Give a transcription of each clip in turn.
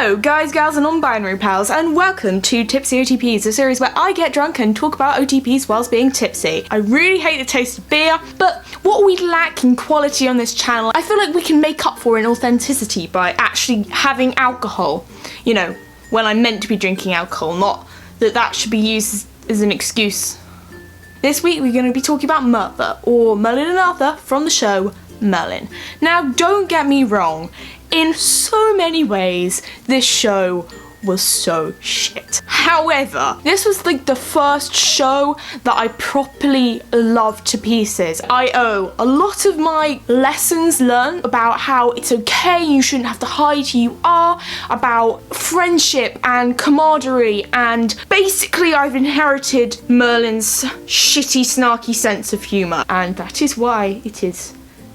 Hello guys, gals and non-binary pals, and welcome to Tipsy OTPs, a series where I get drunk and talk about OTPs whilst being tipsy. I really hate the taste of beer, but what we lack in quality on this channel, I feel like we can make up for in authenticity by actually having alcohol. You know, when I'm meant to be drinking alcohol, not that should be used as an excuse. This week we're going to be talking about Merthur, or Merlin and Arthur from the show Merlin. Now, don't get me wrong, in so many ways, this show was so shit. However, this was like the first show that I properly loved to pieces. I owe a lot of my lessons learned about how it's okay, you shouldn't have to hide who you are, about friendship and camaraderie, and basically I've inherited Merlin's shitty, snarky sense of humour, and that is why it is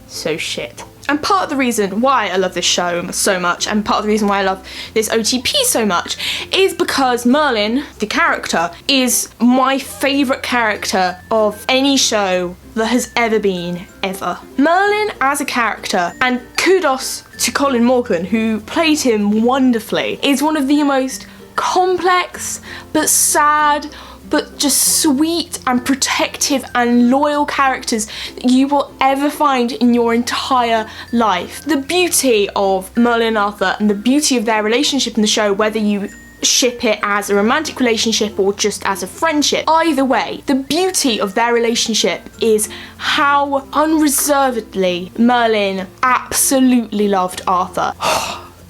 so shit. And part of the reason why I love this show so much, and part of the reason why I love this OTP so much, is because Merlin, the character, is my favourite character of any show that has ever been, ever. Merlin as a character, and kudos to Colin Morgan, who played him wonderfully, is one of the most complex but sad but just sweet and protective and loyal characters that you will ever find in your entire life. The beauty of Merlin and Arthur and the beauty of their relationship in the show, whether you ship it as a romantic relationship or just as a friendship, either way, the beauty of their relationship is how unreservedly Merlin absolutely loved Arthur.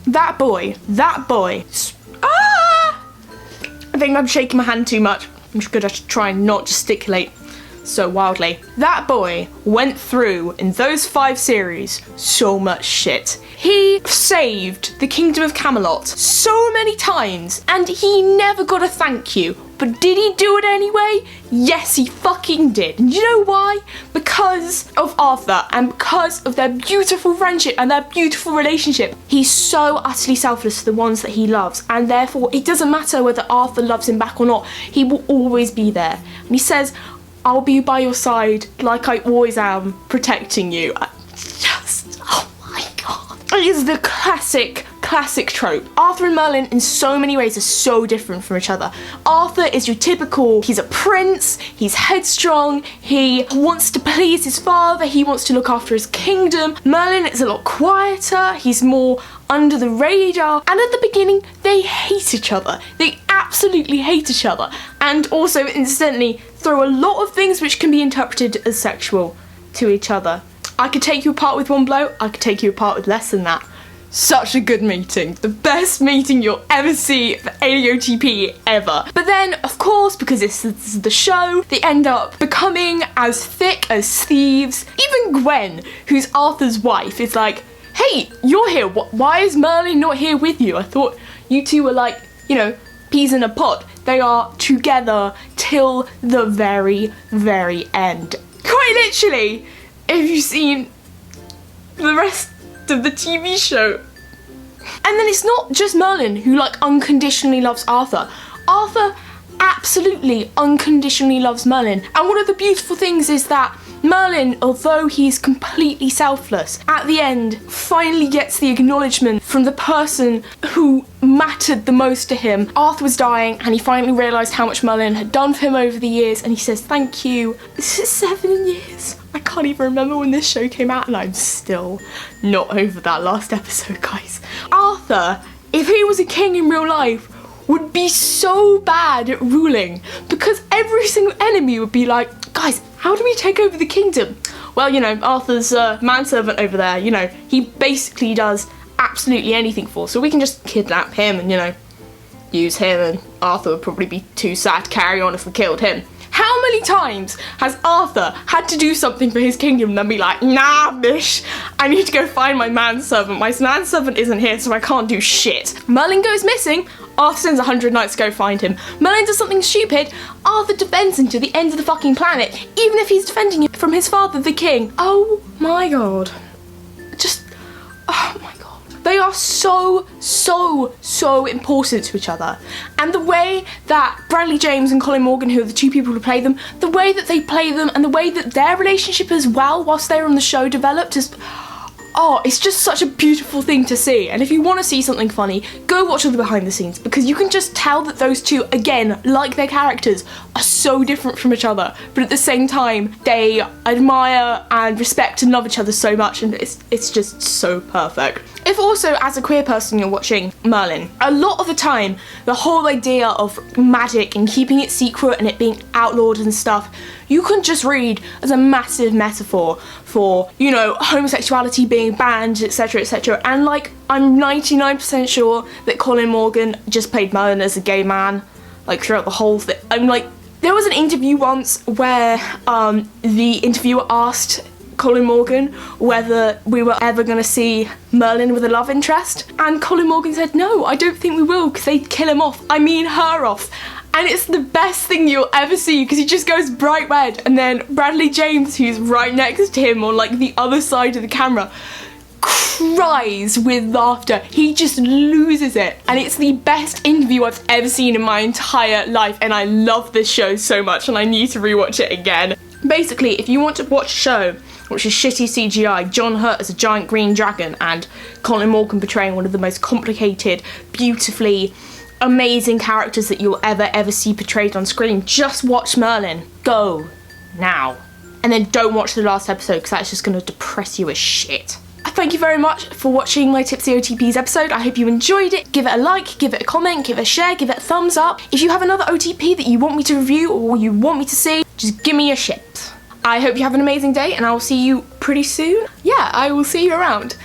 That boy. I think I'm shaking my hand too much. I'm just gonna try and not gesticulate so wildly. That boy went through, in those 5 series, so much shit. He saved the Kingdom of Camelot so many times, and he never got a thank you. But did he do it anyway? Yes, he fucking did. And you know why? Because of Arthur, and because of their beautiful friendship and their beautiful relationship. He's so utterly selfless for the ones that he loves, and therefore it doesn't matter whether Arthur loves him back or not, he will always be there. And he says, I'll be by your side like I always am, protecting you. Oh my god. It is the classic trope. Arthur and Merlin in so many ways are so different from each other. Arthur is your typical, he's a prince, he's headstrong, he wants to please his father, he wants to look after his kingdom. Merlin is a lot quieter, he's more under the radar, and at the beginning they hate each other. They absolutely hate each other, and also incidentally throw a lot of things which can be interpreted as sexual to each other. I could take you apart with one blow, I could take you apart with less than that. Such a good meeting. The best meeting you'll ever see for any OTP ever. But then, of course, because this is the show, they end up becoming as thick as thieves. Even Gwen, who's Arthur's wife, is like, hey, you're here. Why is Merlin not here with you? I thought you two were like, you know, peas in a pod. They are together till the very, very end. Quite literally, if you've seen the rest of the TV show. And then it's not just Merlin who like unconditionally loves Arthur. Arthur absolutely unconditionally loves Merlin. And one of the beautiful things is that Merlin, although he's completely selfless, at the end finally gets the acknowledgement from the person who mattered the most to him. Arthur was dying and he finally realised how much Merlin had done for him over the years, and he says thank you. This is 7 years. I can't even remember when this show came out, and I'm still not over that last episode, guys. Arthur, if he was a king in real life, would be so bad at ruling, because every single enemy would be like, guys, how do we take over the kingdom? Well, you know, Arthur's manservant over there, you know, he basically does absolutely anything for us, so we can just kidnap him and, you know, use him, and Arthur would probably be too sad to carry on if we killed him. How many times has Arthur had to do something for his kingdom and then be like, nah, bish, I need to go find my manservant. My manservant isn't here, so I can't do shit. Merlin goes missing, Arthur sends 100 knights to go find him. Merlin does something stupid, Arthur defends him to the end of the fucking planet, even if he's defending him from his father, the king. Oh my god. Just, oh my god. They are so important to each other. And the way that Bradley James and Colin Morgan, who are the two people who play them, the way that they play them and the way that their relationship as well, whilst they were on the show, developed is, oh, it's just such a beautiful thing to see. And if you want to see something funny, go watch all the behind the scenes, because you can just tell that those two, again, like their characters, are so different from each other, but at the same time, they admire and respect and love each other so much, and it's just so perfect. If also, as a queer person, you're watching Merlin, a lot of the time, the whole idea of magic and keeping it secret and it being outlawed and stuff, you can just read as a massive metaphor for, you know, homosexuality being banned, etc, etc. And like, I'm 99% sure that Colin Morgan just played Merlin as a gay man, like throughout the whole thing. I'm like, there was an interview once where the interviewer asked Colin Morgan whether we were ever going to see Merlin with a love interest, and Colin Morgan said, no, I don't think we will, because they'd kill him off, I mean her off. And it's the best thing you'll ever see, because he just goes bright red, and then Bradley James, who's right next to him on like the other side of the camera, cries with laughter. He just loses it, and it's the best interview I've ever seen in my entire life, and I love this show so much, and I need to rewatch it again. Basically, if you want to watch a show which is shitty CGI, John Hurt as a giant green dragon, and Colin Morgan portraying one of the most complicated, beautifully amazing characters that you'll ever see portrayed on screen, just watch Merlin. Go now. And then don't watch the last episode, because that's just going to depress you as shit. Thank you very much for watching my Tipsy OTPs episode. I hope you enjoyed it. Give it a like, give it a comment, give it a share, give it a thumbs up. If you have another OTP that you want me to review or you want me to see, just give me a shit. I hope you have an amazing day, and I will see you pretty soon. Yeah, I will see you around.